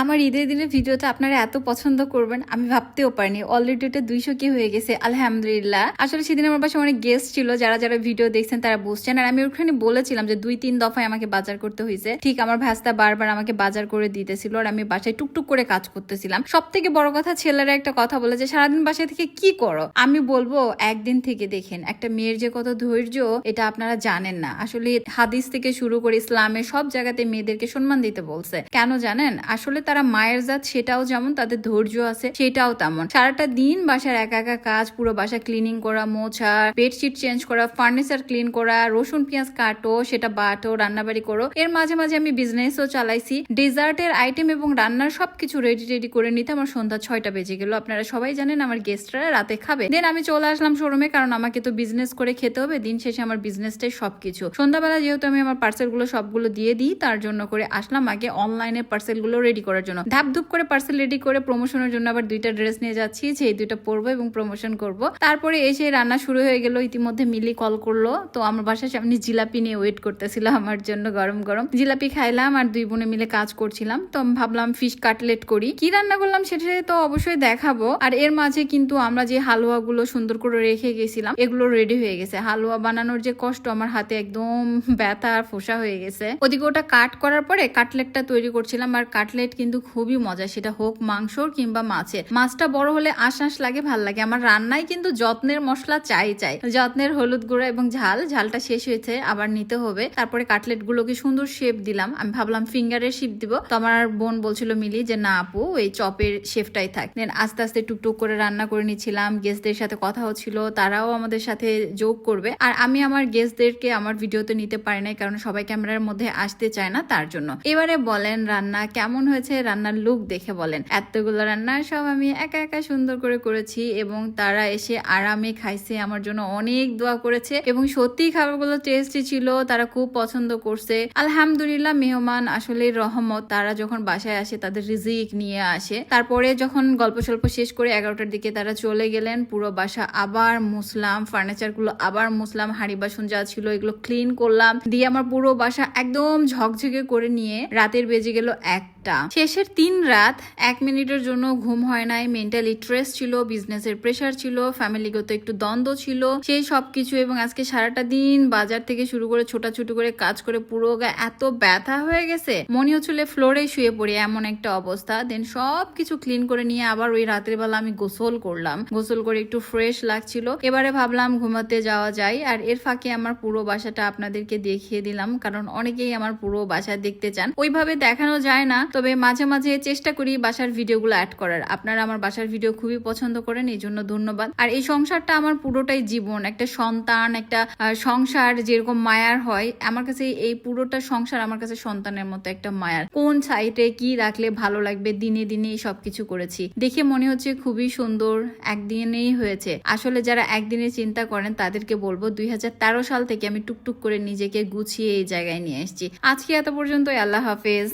আমার ঈদের দিনের ভিডিওটা আপনারা এত পছন্দ করবেন আমি ভাবতেও পারিনি। অলরেডি ওটা 200 কি হয়ে গেছে, আলহামদুলিল্লাহ। আসলে সেদিন আমার বাসায় অনেক গেস্ট ছিল, যারা যারা ভিডিও দেখছেন তারা বুঝছেন। আর আমি ওখানে বলেছিলাম যে 2-3 দফায় আমাকে বাজার করতে হয়েছে। ঠিক আমার ভাস্তা বারবার আমাকে বাজার করে দিতেছিল, আর আমি বাসায় টুকটুক করে কাজ করতেছিলাম। সব থেকে বড় কথা, ছেলেরা একটা কথা বলে যে সারাদিন বাসায় থেকে কি করো। আমি বলবো একদিন থেকে দেখেন একটা মেয়ের যে কত ধৈর্য, এটা আপনারা জানেন না। আসলে হাদিস থেকে শুরু করে ইসলামের সব জায়গাতে মেয়েদেরকে সম্মান দিতে বলছে। কেন জানেন? আসলে তারা মায়ের জাত, সেটাও যেমন, তাদের ধৈর্য আছে সেটাও তেমন। সারাটা দিন বাসার একা একা কাজ, পুরো বাসা ক্লিনিং করা, মোছা, বেডশিট চেঞ্জ করা, ফার্নিচার ক্লিন করা, রসুন পেঁয়াজ কাটো, সেটা বাটো, রান্নাবাড়ি করো। এর মাঝে মাঝে আমি বিজনেসও চালাইছি। ডেজার্টের আইটেম এবং রান্নার সবকিছু রেডি করে নিতে আমার সন্ধ্যা 6টা বেজে গেল। আপনারা সবাই জানেন আমার গেস্টরা রাতে খাবে। দেন আমি চলে আসলাম শোরুমে, কারণ আমাকে তো বিজনেস করে খেতে হবে। দিন শেষে আমার বিজনেসটাই সবকিছু। সন্ধ্যাবেলা যেহেতু আমি আমার পার্সেল গুলো সবগুলো দিয়ে দিই, তার জন্য করে আসলাম আগে অনলাইনে পার্সেল গুলো রেডি করার জন্য। ধাপধুপ করে পার্সেল রেডি করে প্রমোশনের জন্য আবার 2টা ড্রেস নিয়ে যাচ্ছি, সেই 2টা পরবো এবং প্রমোশন করব। তারপরে এসে রান্না শুরু হয়ে গেল। ইতিমধ্যে মিলি কল করলো, তো আমার বাসার সামনে জিলাপি নিয়ে ওয়েট করতেছিল আমার জন্য। গরম গরম জিলাপি খাইলাম আর 2 বোনে মিলে কাজ করছিলাম। তো আমি ভাবলাম ফিশ কাটলেট করি। কি রান্না করলাম সেটা তো অবশ্যই দেখাবো। আর এর মাঝে কিন্তু আমরা যে হালুয়া গুলো সুন্দর করে রেখে গেছিলাম, এগুলো রেডি হয়ে গেছে। হালুয়া বানানোর যে কষ্ট, আমার হাতে একদম ব্যথা আর ফোসা হয়ে গেছে। ওদিকে ওটা কাট করার পরে কাটলেটটা তৈরি করছিলাম। আর কাটলেট কিন্তু খুবই মজা, সেটা হোক মাংসর কিংবা মাছের। মাছটা বড় হলে আঁশ লাগে, ভাল লাগে। আমার রান্নায় কিন্তু যত্নের মশলা চাই, যত্নের হলুদ গুঁড়া এবং ঝালটা শেষ হয়েছে, আবার নিতে হবে। তারপরে কাটলেট গুলোকে সুন্দর শেপ দিলাম। আমি ভাবলাম ফিঙ্গারের শেপ দিব, তো আমার বোন বলছিল মিলি যে না আপু, এই চপের শেপটাই থাক। দেন আস্তে আস্তে টুকটুক করে রান্না করে নিচ্ছিলাম। গেস্টদের সাথে কথা হচ্ছিল, তারাও আমাদের সাথে যোগ করবে। আর আমি আমার গেস্টদেরকে আমার ভিডিওতে নিতে পারি নাই, কারণ সবাই ক্যামেরার মধ্যে আসতে চায় না, তার জন্য। এবারে বলেন রান্না কেমন হয়েছে, রান্নার লুক দেখে বলেন। এতগুলো রান্না সব আমি একা একা সুন্দর করে করেছি, এবং তারা এসে আরামে খাইছে, আমার জন্য অনেক দোয়া করেছে, এবং সত্যি খাবারগুলো টেস্টি ছিল, তারা খুব পছন্দ করছে। আলহামদুলিল্লাহ, মেহমান আসলে রহমত। তারা যখন বাসায় আসে তাদের রিজিক নিয়ে আসে। তারপরে যখন গল্প স্বল্প শেষ করে 11টার দিকে তারা চলে গেলেন। পুরো বাসা আবার মুছলাম, ফার্নিচার গুলো আবার মুছলাম, হাঁড়ি বাসন যা ছিল এগুলো ক্লিন করলাম, দিয়ে আমার পুরো বাসা একদম ঝকঝকে করে নিয়ে রাতের বেজে গেল 1টা। শেষের 3 রাত 1 মিনিটের জন্য ঘুম হয় নাই। মেন্টালি স্ট্রেস ছিল, বিজনেসের প্রেশার ছিল, ফ্যামিলিগত একটু দ্বন্দ্ব ছিল, সেই সবকিছু। এবং আজকে সারাটা দিন বাজার থেকে শুরু করে ছোটাছুটি করে কাজ করে পুরো গা এত ব্যথা হয়ে গেছে, মনে হচ্ছিল ফ্লোরে শুয়ে পড়ি, এমন একটা অবস্থা। দেন সবকিছু ক্লিন করে নিয়ে আবার ওই রাতের বেলা আমি গোসল করলাম। গোসল করে একটু ফ্রেশ লাগছিল। এবারে ভাবলাম ঘুমাতে যাওয়া যায়। আর এর ফাঁকে আমার পুরো বাসাটা আপনাদেরকে দেখিয়ে দিলাম, কারণ অনেকেই আমার পুরো বাসা দেখতে চান। ওইভাবে দেখানো যায় না, তবে মাঝে মাঝে চেষ্টা করি বাসার ভিডিওগুলো অ্যাড করার। আপনারা আমার বাসার ভিডিও খুবই পছন্দ করেন, এই জন্য ধন্যবাদ। আর এই সংসারটা আমার পুরোটাই জীবন, একটা সন্তান, একটা সংসার যেরকম মায়ার হয়, আমার কাছে এই পুরোটা সংসার আমার কাছে সন্তানের মতো একটা মায়ার। কোন সাইডে কি রাখলে ভালো লাগবে, দিনে দিনে সবকিছু করেছি, দেখে মনে হচ্ছে খুবই সুন্দর। একদিনেই হয়েছে। আসলে যারা একদিনে চিন্তা করেন তাদেরকে বলবো 2013 সাল থেকে আমি টুকটুক করে নিজেকে গুছিয়ে এই জায়গায় নিয়ে এসেছি। আজকে এত পর্যন্ত। আল্লাহ হাফেজ।